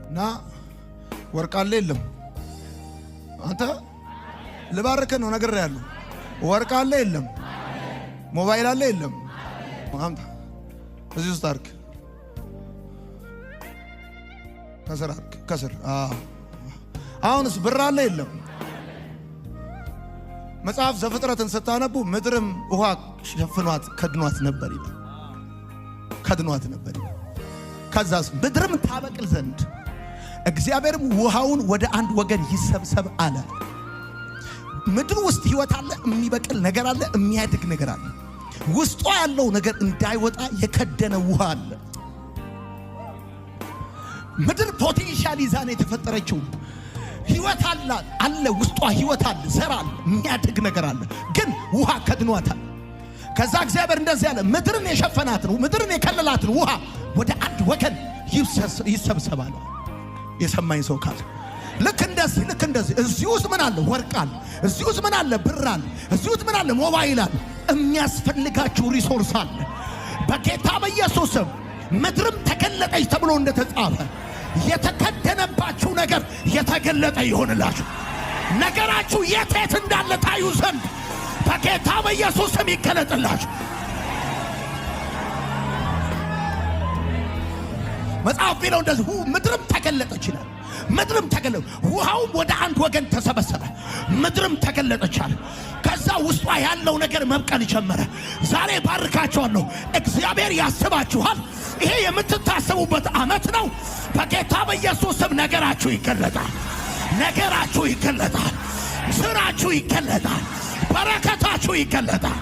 ና ወርቅ አለ የለም? አንተ ልባርከ ነው ነገር ያለው ወርቅ አለ የለም? ሞባይል አለ የለም? አምጣ እዚህ ውስጥ አርክ ከስር አርክ ከስር አሁንስ ብር አለ የለም? መጽሐፍ ዘፍጥረትን ስታነቡ ምድርም ውሃ ሸፍኗት ከድኗት ነበር ይላል። ከድኗት ነበር ይላል። ከዛስ ምድርም ታበቅል ዘንድ እግዚአብሔርም ውሃውን ወደ አንድ ወገን ይሰብሰብ አለ። ምድር ውስጥ ህይወት አለ፣ የሚበቅል ነገር አለ፣ የሚያድግ ነገር አለ። ውስጧ ያለው ነገር እንዳይወጣ የከደነ ውሃ አለ። ምድር ፖቴንሻል ይዛ ነው የተፈጠረችው። ህይወት አለ ውስጧ ህይወት አለ፣ ዘር አለ፣ የሚያድግ ነገር አለ። ግን ውሃ ከድኗታል። ከዛ እግዚአብሔር እንደዚህ ያለ ምድርን የሸፈናትን ምድርን የከለላትን ውሃ ወደ አንድ ወገን ይሰብሰባል። የሰማኝ ሰው ካለ ልክ እንደዚህ እዚህ ውስጥ ምን አለ? ወርቅ አለ። እዚህ ውስጥ ምን አለ? ብር አለ። እዚህ ውስጥ ምን አለ? ሞባይል አለ። የሚያስፈልጋችሁ ሪሶርስ አለ። በጌታ በኢየሱስ ስም ምድርም ተገለጠች ተብሎ እንደተጻፈ የተከደነባችሁ ነገር የተገለጠ ይሆንላችሁ። ነገራችሁ የት እንዳለ ታዩ ዘንድ በጌታ በኢየሱስ ስም ይገለጥላችሁ። መጽሐፍ ቢለው እንደዚህ ምድርም ተገለጠች ይላል። ምድርም ተገለጠ፣ ውሃውም ወደ አንድ ወገን ተሰበሰበ፣ ምድርም ተገለጠች አለ። ከዛ ውስጧ ያለው ነገር መብቀል ጀመረ። ዛሬ ባርካችኋለሁ። እግዚአብሔር ያስባችኋል። ይሄ የምትታሰቡበት ዓመት ነው። በጌታ በኢየሱስ ስም ነገራችሁ ይገለጣል። ነገራችሁ ይገለጣል። ስራችሁ ይገለጣል። በረከታችሁ ይገለጣል።